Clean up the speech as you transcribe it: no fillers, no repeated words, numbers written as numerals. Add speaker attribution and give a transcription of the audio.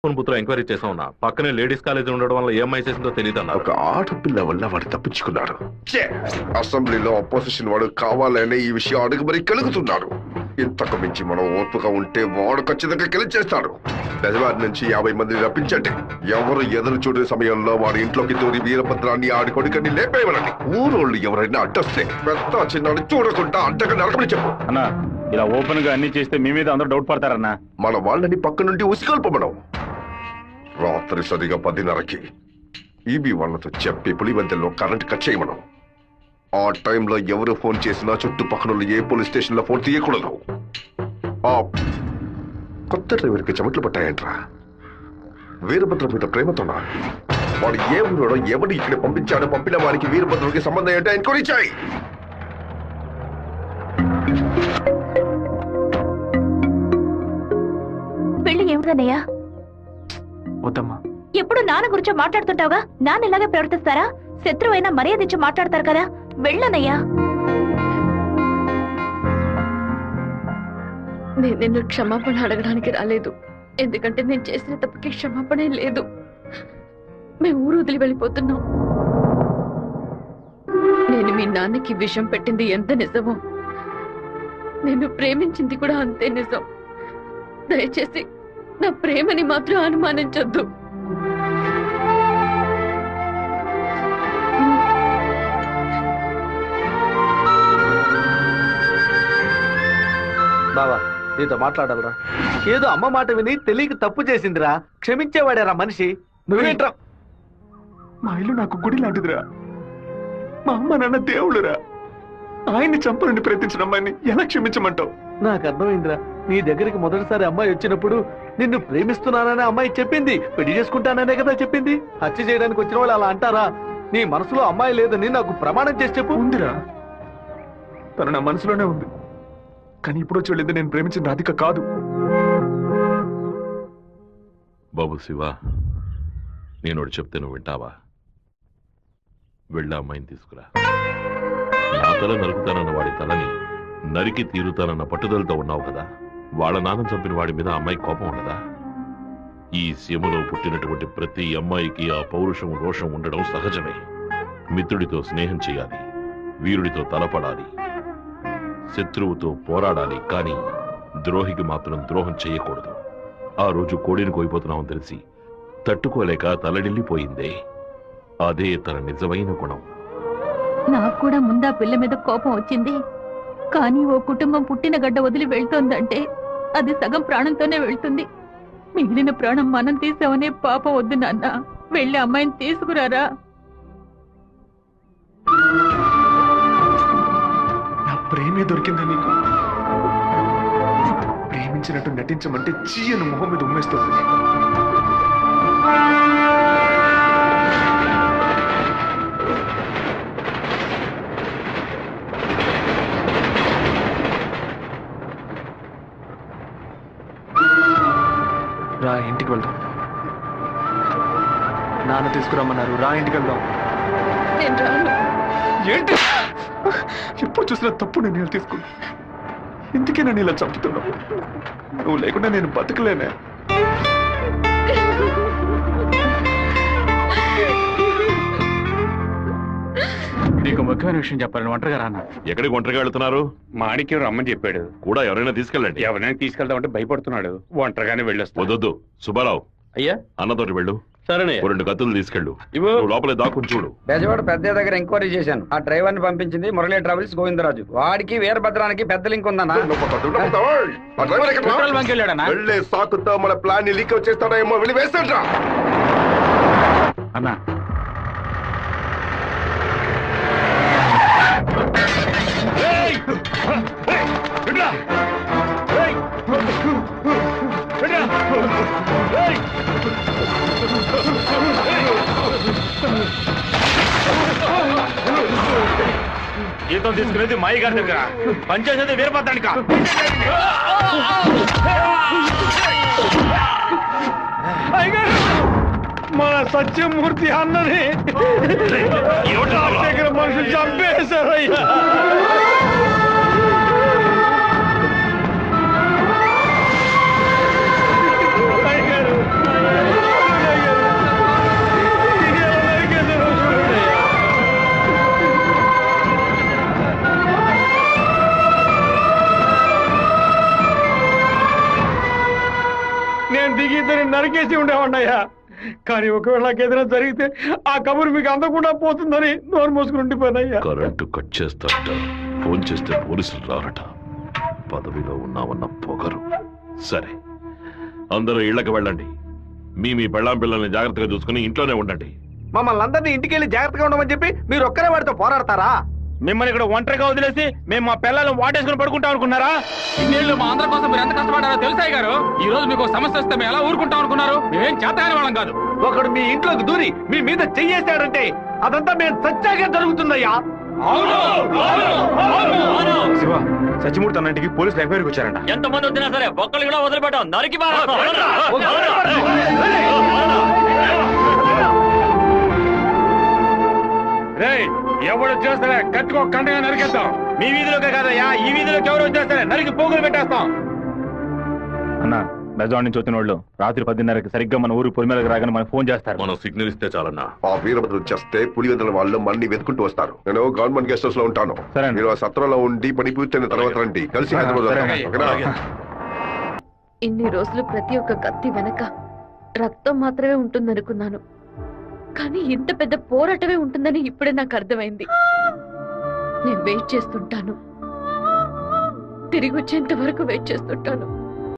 Speaker 1: పుత్ర ఎంక్వైరీ చేసా ఉన్నా. పక్కనే లేడీస్ కాలేజ్ ఉండడం వల్ల ఏమై చేసిందో తెలియదు అన్న.
Speaker 2: ఒక ఆడపిల్ల వల్ల వాడు తప్పించుకున్నాడు. అసెంబ్లీలో అపోజిషన్ వాడు కావాలనే ఈ విషయం అడుగు మరి కలుగుతున్నాడు. ఇంతకు మించి మనం ఓర్పుగా ఉంటే వాడు ఖచ్చితంగా గెలిచేస్తాడు. బెజవారి నుంచి 50 మందిని రప్పించండి. ఎవరు ఎదురు చూడే సమయంలో వాడి ఇంట్లోకి దూరి వీరభద్రాన్ని ఆడి కొడుకని లేపేయమనండి. ఊరోళ్ళు ఎవరైనా అడ్డొస్తే పెద్ద చిన్నాడు చూడకుండా అడ్డగా నరకమని చెప్పు.
Speaker 3: అన్నా ఇలా ఓపెన్ గా అన్ని చేస్తే మీ మీద అందరూ డౌట్ పడతారన్నా.
Speaker 2: మన వాళ్ళని పక్క నుండి ఉసిగొల్పమనం. రాత్రి సరిగా 10:30కి ఈబీ వాళ్ళతో చెప్పి పులివెందుల్లో కరెంట్ కట్ చేయమనం. ఆ టైంలో ఎవరు ఫోన్ చేసినా చుట్టుపక్కల ఏ పోలీస్ స్టేషన్ లో ఫోన్ తీయకూడదు. ఆ కొత్త డ్రైవర్కి చెమట్లు పట్టాయంట్రా. వీరభద్ర మీద ప్రేమతోనా? వాడు ఏ ఊరోడో ఎవడు ఇక్కడ పంపించాడో పంపిన వారికి వీరభద్రుడికి సంబంధం ఏంటో ఎంక్వైరీ చేయి.
Speaker 4: పెళ్లి ఏమిటన్నయ్యా?
Speaker 5: వద్దమ్మా.
Speaker 4: ఎప్పుడు నాన్న గురించి మాట్లాడుతుంటావుగా, నాన్న ఇలాగే ప్రవర్తిస్తారా? శత్రువైనా మర్యాద ఇచ్చి మాట్లాడతారు కదా, వెళ్ళనయ్యా.
Speaker 6: నేను నిన్ను క్షమాపణ అడగడానికి రాలేదు. ఎందుకంటే నేను చేసిన తప్పుకి క్షమాపణ లేదు. మేము ఊరు వదిలి వెళ్ళిపోతున్నాం. నేను మీ నాన్నకి విషం పెట్టింది ఎంత నిజమో, నేను ప్రేమించింది కూడా అంతే నిజం. దయచేసి నా ప్రేమని మాత్రం అనుమానించొద్దు.
Speaker 5: బావా నీతో మాట్లాడాలరా. ఏదో అమ్మ మాట విని తెలియక తప్పు చేసిందిరా, క్షమించేవాడేరా మనిషి. నువ్వేంట్రా?
Speaker 7: మా ఇల్లు నాకు గుడి లాంటిదిరా. మా అమ్మ నాన్న దేవుడురా. ఆయన్ని చంపాలని ప్రయత్నించిన అమ్మాయిని ఎలా క్షమించమంటావు?
Speaker 5: నాకు అర్థమైందిరా. నీ దగ్గరికి మొదటిసారి అమ్మాయి వచ్చినప్పుడు నిన్ను ప్రేమిస్తున్నాననే అమ్మాయి చెప్పింది, పెళ్లి చేసుకుంటాననే కదా చెప్పింది. హత్య చేయడానికి వచ్చిన వాళ్ళు అలా అంటారా? నీ మనసులో అమ్మాయి లేదని నాకు ప్రమాణం చేసి చెప్పు.
Speaker 7: ఉందిరా, తను నా మనసులోనే ఉంది. కానీ ఇప్పుడు వచ్చి వెళ్ళింది నేను ప్రేమించిన రాధిక కాదు.
Speaker 1: బాబు శివ, నేను చెప్తే నువ్వు వింటావా? వెళ్ళి అమ్మాయిని తీసుకురా. నా తల నరుకుతానన్న వాడి తలని నరికి తీరుతానన్న పట్టుదలతో ఉన్నావు కదా. వాళ్ళ నాన్న చంపిన వాడి మీద అమ్మాయి కోపం ఉండదా? ఈ సీమలో పుట్టినటువంటి ప్రతి అమ్మాయికి ఆ పౌరుషం రోషం ఉండడం సహజమే. మిత్రుడితో స్నేహం చేయాలి, వీరుడితో తలపడాలి, శత్రువుతో పోరాడాలి. కానీ ద్రోహికి మాత్రం ద్రోహం చేయకూడదు. ఆ రోజు కోడిని కోయిపోతున్నామని తెలిసి తట్టుకోలేక తలడిల్లిపోయిందే, అదే తన నిజమైన గుణం.
Speaker 4: నాకు కూడా ముందా పిల్ల మీద కోపం వచ్చింది. కానీ ఓ కుటుంబం పుట్టిన గడ్డ వదిలి వెళ్తోందంటే అది సగం ప్రాణంతోనే వెళ్తుంది. మిగిలిన ప్రాణం మనం తీసామనే పాపం వద్దు నాన్న. వెళ్ళి అమ్మాయిని తీసుకురారా.
Speaker 7: నా ప్రేమే దొరికిందా నీకు? ప్రేమించినట్టు నటించమంటే చీయను మొహం మీద ఉమ్మేస్తుంది. రా, ఇంటికి వెళ్దాం. నాన్న తీసుకురమ్మన్నారు. రా, ఇంటికి వెళ్దాం.
Speaker 6: నేను రాను.
Speaker 7: ఏంటి ఎప్పుడు చూసినా తప్పు నిర్ణయాలు తీసుకున్నా. ఇందుకే నన్ను ఇలా చంపుతున్నావు. నువ్వు లేకుండా నేను బతకలేనే.
Speaker 3: నీకు ముఖ్యమైన విషయం చెప్పాలని ఒంటరిగా రానా?
Speaker 1: ఎక్కడికి ఒంటరిగా వెళ్తున్నారు?
Speaker 3: మాణిక్యం రమ్మని చెప్పాడు.
Speaker 1: కూడా ఎవరైనా తీసుకెళ్ళండి.
Speaker 3: ఎవరైనా తీసుకెళ్దామంటే భయపడుతున్నాడు. ఒంటరిగానే వెళ్ళొస్తా.
Speaker 1: వద్దొద్దు సుబ్బారావు,
Speaker 5: అయ్యా
Speaker 1: అన్నతోటి వెళ్ళు.
Speaker 5: సరేనే.
Speaker 1: 2 కత్తులు తీసుకెళ్ళు. నువ్వు లోపలే దాక్కుని చూడు.
Speaker 8: బెజవాడ పెద్ద దగ్గర ఎంక్వైరీ చేశాను. ఆ డ్రైవర్ ని పంపించింది మురళీ ట్రావెల్స్ గోవిందరాజు. వాడికి వీరభద్రానికి పెద్ద లింక్ ఉందన్నా.
Speaker 2: వెళ్ళే సాకుతో మన ప్లాన్ ని లీక్ చేస్తాడేమో, వెళ్ళి వేస్తాడ్రా.
Speaker 3: అన్నా జీతం తీసుకునేది మాయి గారి దగ్గర, పనిచేసేది వీరభద్రానిక. మన సత్యమూర్తి అన్నది దగ్గర మనుషులు చంపేశారయ్యా. తీసుకొని నరికేసి ఉండేవాడినయ్యా. కానీ ఒకవేళ నాకు ఏదైనా జరిగితే ఆ కబురు మీకు అందకుండా పోతుందని నోరు మోసుకుని ఉండిపోయినయ్యా.
Speaker 1: కరెంటు కట్ చేస్తారట, ఫోన్ చేస్తే పోలీసులు రారట. పదవిలో ఉన్నామన్న పొగరు. సరే, అందరూ ఇళ్లకు వెళ్ళండి. మీ పెళ్ళాం పిల్లల్ని జాగ్రత్తగా చూసుకుని ఇంట్లోనే ఉండండి.
Speaker 5: మమ్మల్ని అందరినీ ఇంటికి వెళ్ళి జాగ్రత్తగా ఉండమని చెప్పి మీరు ఒక్కరే వాడితో పోరాడతారా?
Speaker 3: మిమ్మల్ని ఇక్కడ ఒంటరిగా వదిలేసి మేము మా పిల్లలను వాటేసుకుని పడుకుంటాం అనుకున్నారా?
Speaker 9: ఇన్నేళ్ళు మా అందరి కోసం మీరు ఎంత కష్టపడ్డారో తెలుసాయి గారు. ఈ రోజు మీకు సమస్య వస్తే మేము ఎలా ఊరుకుంటాం అనుకున్నారు? మేమేం చేతగాని వాళ్ళం కాదు.
Speaker 5: ఒకడు మీ ఇంట్లోకి దూరి మీ మీద చెయ్యేశాడంటే అదంతా మేము సత్యాగా జరుగుతుందయ్యా.
Speaker 3: శివ, సచిమూర్తి అన్నింటికి పోలీసులు ఎంక్వైరీకి వచ్చారంట.
Speaker 9: ఎంతమంది వచ్చినా సరే ఒక్కళ్ళు కూడా వదిలిపెట్టాం. నరికి
Speaker 3: ఎవరు వచ్చేస్తారే కత్తికో కంటగా నరికేస్తాం. మీ వీధిలోకే కాదయ్యా, ఈ వీధిలోకి ఎవరు వచ్చేస్తారే నరికి పోగులు పెట్టేస్తాం. అన్న, బెజవాడ నుంచి వచ్చిన వాళ్ళు రాత్రి 10:30కి సరిగ్గా మన ఊరు పొలిమేరకు రాగానే మనకు ఫోన్ చేస్తారు.
Speaker 1: మనం సిగ్నల్ ఇస్తే చాలన్నా.
Speaker 2: ఆ వీరభద్రం చేస్తే పులివెందుల వాళ్ళు మన్ని వెతుకుంటూ వస్తారు. నేను గవర్నమెంట్ గెస్ట్ హౌస్ లో ఉంటాను.
Speaker 3: సరే.
Speaker 2: మీరు ఆ సత్రంలో ఉండి పని పూర్తయిన తర్వాత రండి, కలిసి హైదరాబాద్
Speaker 3: సరే.
Speaker 2: వద్దాం. ఓకేనా?
Speaker 6: ఇన్ని రోజులు ప్రతి ఒక్క కత్తి వెనక రక్తం మాత్రమే ఉంటుందనుకున్నాను. కానీ ఇంత పెద్ద పోరాటమే ఉంటుందని ఇప్పుడే నాకు అర్థమైంది. నేను వెయిట్ చేస్తుంటాను, తిరిగి వచ్చేంత వరకు వెయిట్ చేస్తుంటాను.